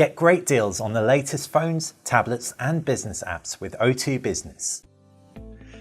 Get great deals on the latest phones, tablets and business apps with O2 Business.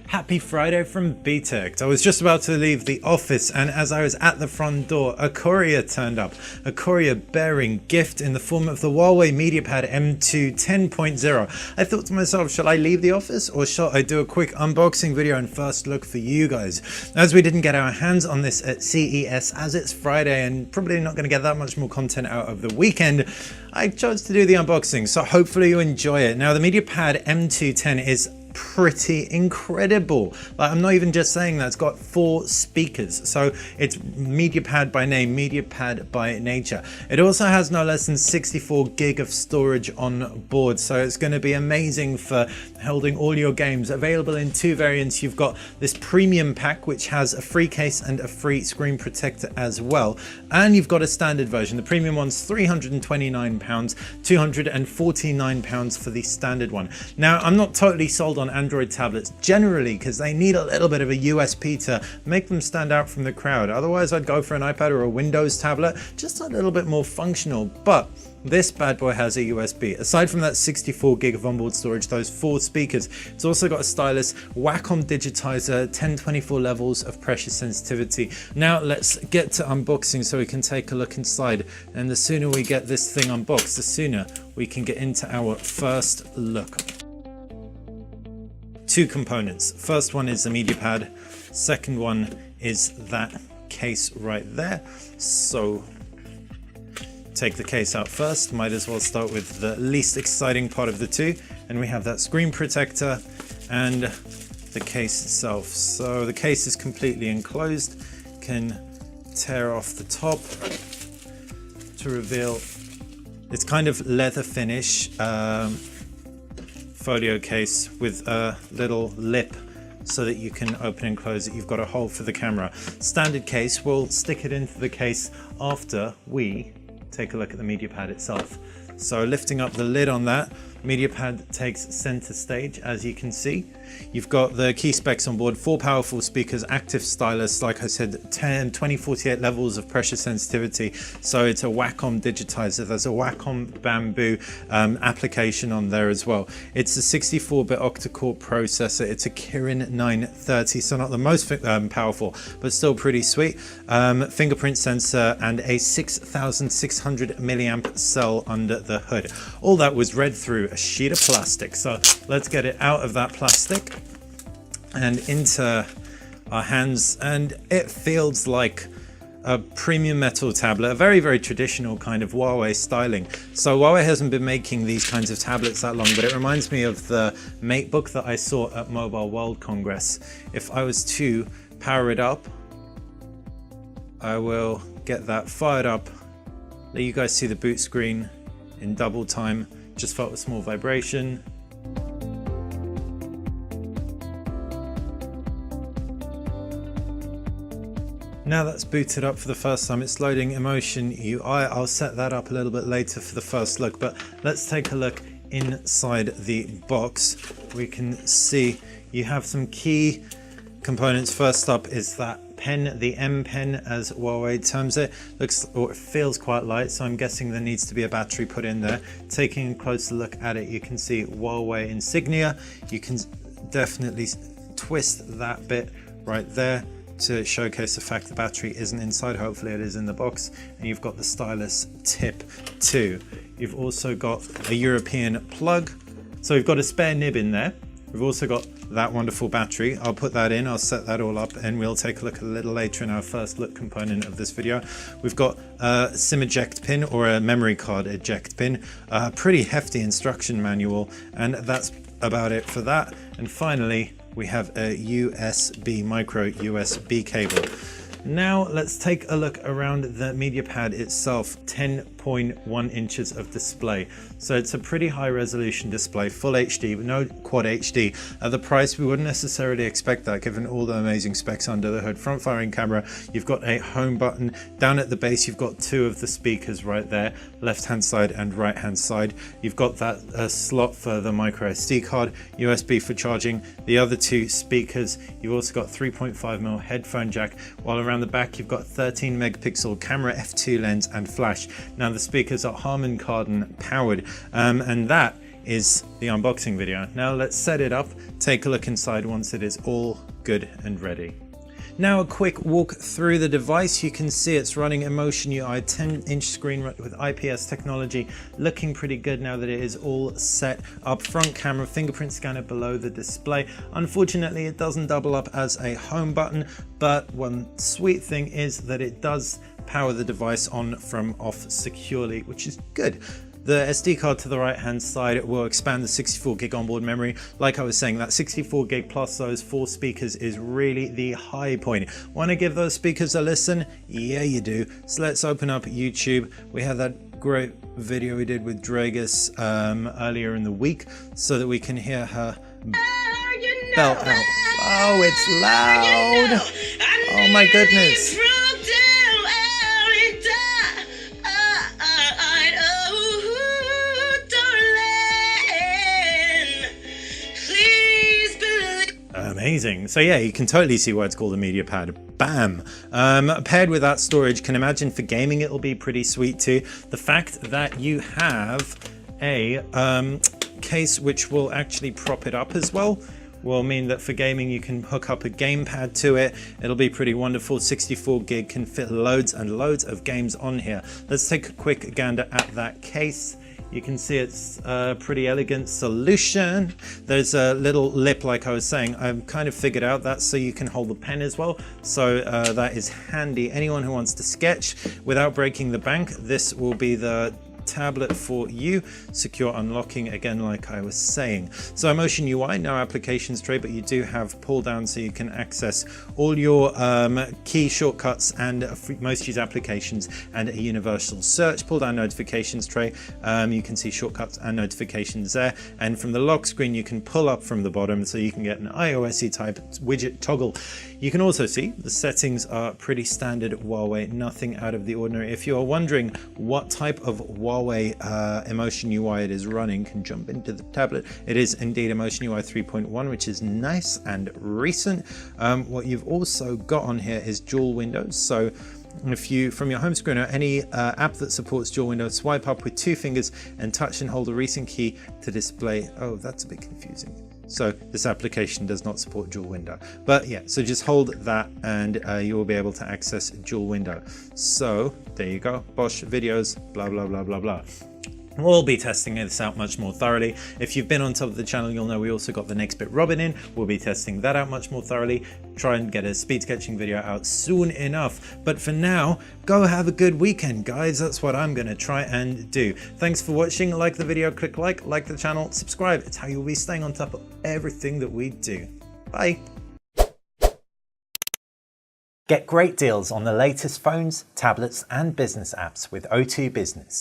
Happy Friday from BTech. I was just about to leave the office, and as I was at the front door, a courier turned up. A courier bearing gift in the form of the Huawei MediaPad M2 10.0. I thought to myself, shall I leave the office or shall I do a quick unboxing video and first look for you guys? As we didn't get our hands on this at CES, as it's Friday and probably not going to get that much more content out of the weekend, I chose to do the unboxing, so hopefully you enjoy it. Now the MediaPad M2 10 is pretty incredible. Like, I'm not even just saying that, it's got 4 speakers, so it's MediaPad by name, MediaPad by nature. It also has no less than 64 gig of storage on board, so it's going to be amazing for holding all your games. Available in 2 variants. You've got this premium pack which has a free case and a free screen protector as well, and you've got a standard version. The premium one's £329, £249 for the standard one. Now I'm not totally sold on Android tablets generally because they need a little bit of a USP to make them stand out from the crowd. Otherwise I'd go for an iPad or a Windows tablet, just a little bit more functional. But this bad boy has a USB. Aside from that 64 gig of onboard storage, those 4 speakers, it's also got a stylus, Wacom digitizer, 1024 levels of pressure sensitivity. Now let's get to unboxing so we can take a look inside, and the sooner we get this thing unboxed, the sooner we can get into our first look. 2 components. First one is the MediaPad, second one is that case right there. So take the case out first, might as well start with the least exciting part of the 2, and we have that screen protector and the case itself. So the case is completely enclosed, can tear off the top to reveal it's kind of leather finish folio case with a little lip so that you can open and close it. You've got a hole for the camera. Standard case, we'll stick it into the case after we take a look at the MediaPad itself. So lifting up the lid on that, MediaPad takes center stage. As you can see, you've got the key specs on board: 4 powerful speakers, active stylus, like I said, 2048 levels of pressure sensitivity. So it's a Wacom digitizer. There's a Wacom Bamboo application on there as well. It's a 64-bit octa-core processor. It's a Kirin 930, so not the most powerful, but still pretty sweet. Fingerprint sensor and a 6600 milliamp cell under the hood. All that was read through a sheet of plastic, so let's get it out of that plastic and into our hands, and it feels like a premium metal tablet, a very traditional kind of Huawei styling. So Huawei hasn't been making these kinds of tablets that long, but it reminds me of the MateBook that I saw at Mobile World Congress. If I was to power it up, I will get that fired up, let you guys see the boot screen in double time. Just felt a small vibration. Now that's booted up for the first time, it's loading Emotion UI. I'll set that up a little bit later for the first look, but let's take a look inside the box. We can see you have some key components. First up is that pen, the M pen as Huawei terms it. Looks, or it feels quite light, so I'm guessing there needs to be a battery put in there. Taking a closer look at it, you can see Huawei insignia. You can definitely twist that bit right there to showcase the fact the battery isn't inside. Hopefully it is in the box. And you've got the stylus tip too. You've also got a European plug, so we've got a spare nib in there. We've also got that wonderful battery. I'll put that in, I'll set that all up, and we'll take a look a little later in our first look component of this video. We've got a SIM eject pin, or a memory card eject pin, a pretty hefty instruction manual, and that's about it for that. And finally, we have a USB, micro USB cable. Now let's take a look around the MediaPad itself. 10.1 inches of display, so it's a pretty high resolution display, full HD but no quad HD. At the price we wouldn't necessarily expect that given all the amazing specs under the hood. Front firing camera, you've got a home button. Down at the base you've got 2 of the speakers right there, left hand side and right hand side. You've got that slot for the micro SD card, USB for charging, the other 2 speakers. You've also got 3.5mm headphone jack, while around the back you've got 13 megapixel camera, f2 lens and flash. Now Now the speakers are Harman Kardon powered, and that is the unboxing video. Now let's set it up, take a look inside once it is all good and ready. Now a quick walk through the device. You can see it's running Emotion UI 10-inch screen with IPS technology, looking pretty good now that it is all set up. Front camera, fingerprint scanner below the display. Unfortunately, it doesn't double up as a home button, but one sweet thing is that it does power the device on from off securely, which is good. The SD card to the right hand side will expand the 64 gig onboard memory. Like I was saying, that 64 gig plus those 4 speakers is really the high point. Want to give those speakers a listen? Yeah, you do. So let's open up YouTube. We have that great video we did with Dragus earlier in the week so that we can hear her belt out. Oh, it's loud. Oh my goodness. Amazing. So yeah, you can totally see why it's called a MediaPad. Bam. Paired with that storage, can imagine for gaming it'll be pretty sweet too. The fact that you have a case which will actually prop it up as well will mean that for gaming you can hook up a gamepad to it. It'll be pretty wonderful. 64 gig can fit loads and loads of games on here. Let's take a quick gander at that case. You can see it's a pretty elegant solution. There's a little lip, like I was saying. I've kind of figured out that so you can hold the pen as well. So that is handy. Anyone who wants to sketch without breaking the bank, this will be the tablet for you. Secure unlocking again, like I was saying. So Emotion UI, no applications tray, but you do have pull down so you can access all your key shortcuts and most used applications and a universal search. Pull down notifications tray. You can see shortcuts and notifications there. And from the lock screen, you can pull up from the bottom so you can get an iOS-y type widget toggle. You can also see the settings are pretty standard Huawei, nothing out of the ordinary. If you are wondering what type of Huawei Emotion UI it is running, can jump into the tablet. It is indeed Emotion UI 3.1, which is nice and recent. What you've also got on here is dual windows. So if you, from your home screen or any app that supports dual window, swipe up with 2 fingers and touch and hold a recent key to display. Oh, that's a bit confusing. So this application does not support dual window, but yeah, so just hold that and you will be able to access dual window. So there you go, Bosch videos, blah, blah, blah, blah, blah. We'll be testing this out much more thoroughly. If you've been on top of the channel, you'll know we also got the Next Bit Robin in. We'll be testing that out much more thoroughly. Try and get a speed sketching video out soon enough. But for now, go have a good weekend, guys. That's what I'm going to try and do. Thanks for watching. Like the video, click like the channel, subscribe. It's how you'll be staying on top of everything that we do. Bye. Get great deals on the latest phones, tablets, and business apps with O2 Business.